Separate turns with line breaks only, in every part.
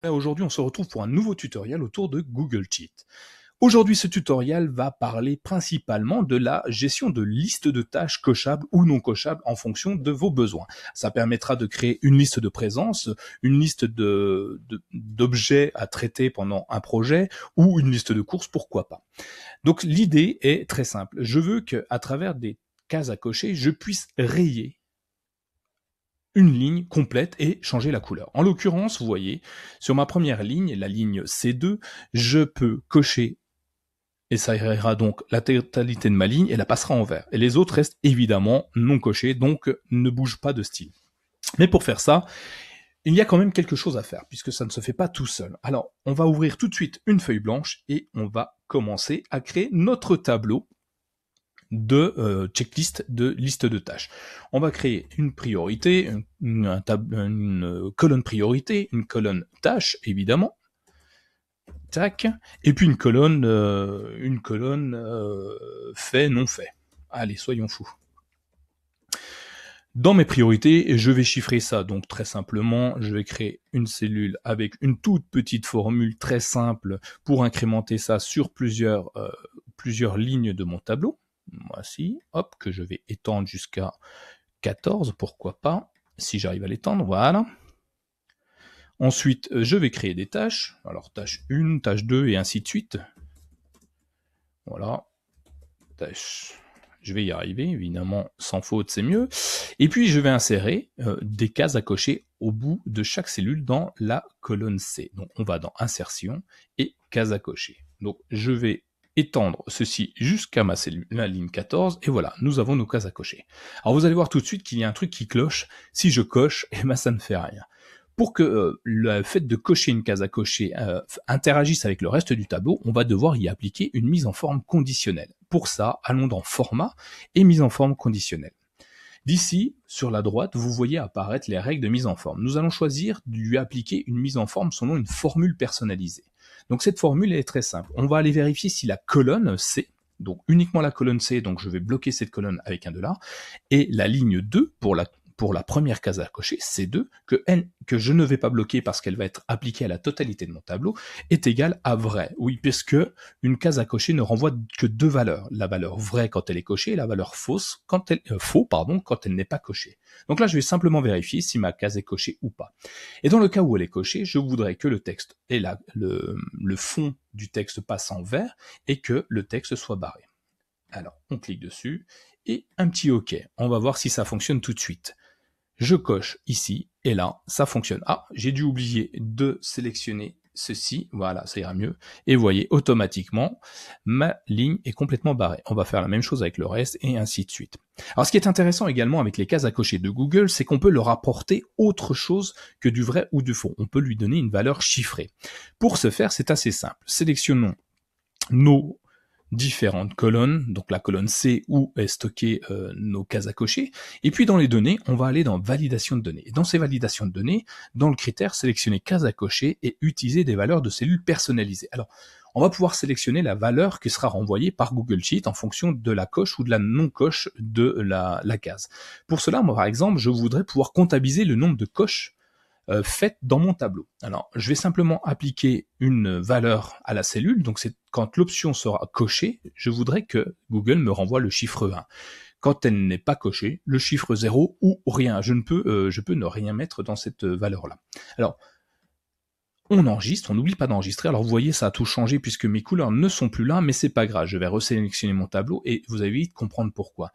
Aujourd'hui, on se retrouve pour un nouveau tutoriel autour de Google Sheet. Aujourd'hui, ce tutoriel va parler principalement de la gestion de listes de tâches cochables ou non cochables en fonction de vos besoins. Ça permettra de créer une liste de présence, une liste d'objets à traiter pendant un projet ou une liste de courses, pourquoi pas. Donc l'idée est très simple. Je veux qu'à travers des cases à cocher, je puisse rayer une ligne complète et changer la couleur. En l'occurrence, vous voyez, sur ma première ligne, la ligne C2, je peux cocher et ça rayera donc la totalité de ma ligne et la passera en vert. Et les autres restent évidemment non cochés, donc ne bougent pas de style. Mais pour faire ça, il y a quand même quelque chose à faire, puisque ça ne se fait pas tout seul. Alors, on va ouvrir tout de suite une feuille blanche et on va commencer à créer notre tableau de checklist de liste de tâches. On va créer une priorité, une colonne priorité, une colonne tâche évidemment, tac, et puis une colonne fait non fait. Allez, soyons fous. Dans mes priorités, je vais chiffrer ça, donc très simplement, je vais créer une cellule avec une toute petite formule très simple pour incrémenter ça sur plusieurs lignes de mon tableau. Voici, hop, que je vais étendre jusqu'à 14, pourquoi pas, si j'arrive à l'étendre, voilà. Ensuite, je vais créer des tâches, alors tâche 1, tâche 2 et ainsi de suite. Voilà, tâche, je vais y arriver, évidemment, sans faute, c'est mieux. Et puis, je vais insérer des cases à cocher au bout de chaque cellule dans la colonne C. Donc, on va dans Insertion et cases à cocher. Donc, je vais étendre ceci jusqu'à ma ligne 14, et voilà, nous avons nos cases à cocher. Alors vous allez voir tout de suite qu'il y a un truc qui cloche. Si je coche, eh ben ça ne fait rien. Pour que le fait de cocher une case à cocher interagisse avec le reste du tableau, on va devoir y appliquer une mise en forme conditionnelle. Pour ça, allons dans Format et mise en forme conditionnelle. D'ici, sur la droite, vous voyez apparaître les règles de mise en forme. Nous allons choisir de lui appliquer une mise en forme selon une formule personnalisée. Donc cette formule est très simple. On va aller vérifier si la colonne C, donc uniquement la colonne C, donc je vais bloquer cette colonne avec un $, et la ligne 2 pour la première case à cocher, C2, que je ne vais pas bloquer parce qu'elle va être appliquée à la totalité de mon tableau, est égale à vrai. Oui, puisque une case à cocher ne renvoie que deux valeurs. La valeur vraie quand elle est cochée et la valeur faux quand elle n'est pas cochée. Donc là, je vais simplement vérifier si ma case est cochée ou pas. Et dans le cas où elle est cochée, je voudrais que le texte et le fond du texte passe en vert et que le texte soit barré. Alors, on clique dessus et un petit OK. On va voir si ça fonctionne tout de suite. Je coche ici, et là, ça fonctionne. Ah, j'ai dû oublier de sélectionner ceci, voilà, ça ira mieux. Et vous voyez, automatiquement, ma ligne est complètement barrée. On va faire la même chose avec le reste, et ainsi de suite. Alors, ce qui est intéressant également avec les cases à cocher de Google, c'est qu'on peut leur apporter autre chose que du vrai ou du faux. On peut lui donner une valeur chiffrée. Pour ce faire, c'est assez simple. Sélectionnons nos différentes colonnes, donc la colonne C où est stocké nos cases à cocher, et puis dans les données, on va aller dans validation de données. Et dans ces validations de données, dans le critère, sélectionner cases à cocher et utiliser des valeurs de cellules personnalisées. Alors, on va pouvoir sélectionner la valeur qui sera renvoyée par Google Sheet en fonction de la coche ou de la non-coche de la case. Pour cela, moi par exemple, je voudrais pouvoir comptabiliser le nombre de coches faites dans mon tableau. Alors, je vais simplement appliquer une valeur à la cellule, donc c'est quand l'option sera cochée, je voudrais que Google me renvoie le chiffre 1. Quand elle n'est pas cochée, le chiffre 0 ou rien. Je peux ne rien mettre dans cette valeur-là. Alors, on enregistre, on n'oublie pas d'enregistrer. Alors vous voyez, ça a tout changé puisque mes couleurs ne sont plus là, mais c'est pas grave. Je vais resélectionner mon tableau et vous allez vite comprendre pourquoi.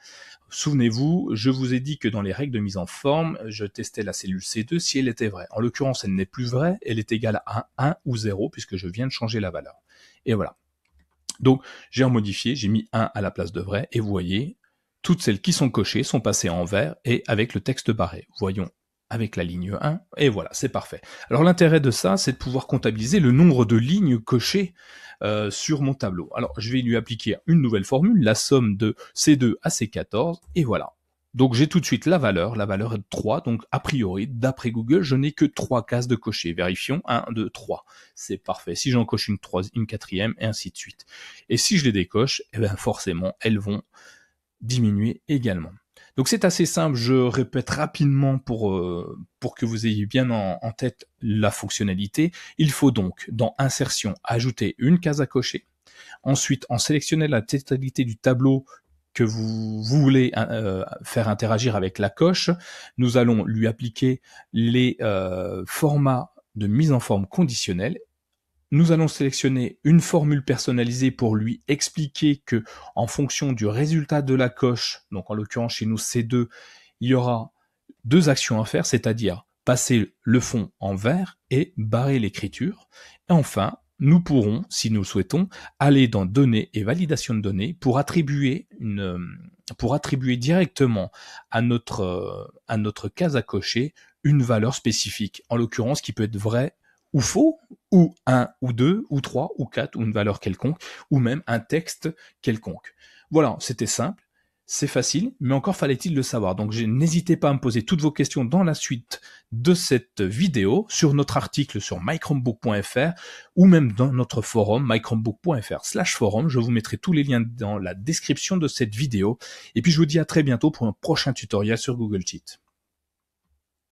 Souvenez-vous, je vous ai dit que dans les règles de mise en forme, je testais la cellule C2 si elle était vraie. En l'occurrence, elle n'est plus vraie, elle est égale à 1 ou 0 puisque je viens de changer la valeur. Et voilà. Donc j'ai remodifié, j'ai mis 1 à la place de vrai et vous voyez, toutes celles qui sont cochées sont passées en vert et avec le texte barré. Voyons avec la ligne 1, et voilà, c'est parfait. Alors l'intérêt de ça, c'est de pouvoir comptabiliser le nombre de lignes cochées sur mon tableau. Alors je vais lui appliquer une nouvelle formule, la somme de C2 à C14, et voilà. Donc j'ai tout de suite la valeur est de 3, donc a priori, d'après Google, je n'ai que 3 cases de cocher. Vérifions, 1, 2, 3. C'est parfait. Si j'en coche une quatrième, et ainsi de suite. Et si je les décoche, eh bien forcément, elles vont diminuer également. Donc c'est assez simple, je répète rapidement pour que vous ayez bien en tête la fonctionnalité. Il faut donc, dans Insertion, ajouter une case à cocher. Ensuite, en sélectionnant la totalité du tableau que vous voulez faire interagir avec la coche, nous allons lui appliquer les formats de mise en forme conditionnelle. Nous allons sélectionner une formule personnalisée pour lui expliquer que, en fonction du résultat de la coche, donc en l'occurrence chez nous C2, il y aura 2 actions à faire, c'est-à-dire passer le fond en vert et barrer l'écriture. Et enfin, nous pourrons, si nous le souhaitons, aller dans Données et validation de données pour attribuer directement à notre case à cocher une valeur spécifique, en l'occurrence qui peut être vrai ou faux, ou 1 ou 2 ou 3 ou 4 ou une valeur quelconque, ou même un texte quelconque. Voilà, c'était simple. C'est facile, mais encore fallait-il le savoir. Donc n'hésitez pas à me poser toutes vos questions dans la suite de cette vidéo, sur notre article sur mychromebook.fr ou même dans notre forum mychromebook.fr/forum. Je vous mettrai tous les liens dans la description de cette vidéo. Et puis je vous dis à très bientôt pour un prochain tutoriel sur Google Sheet.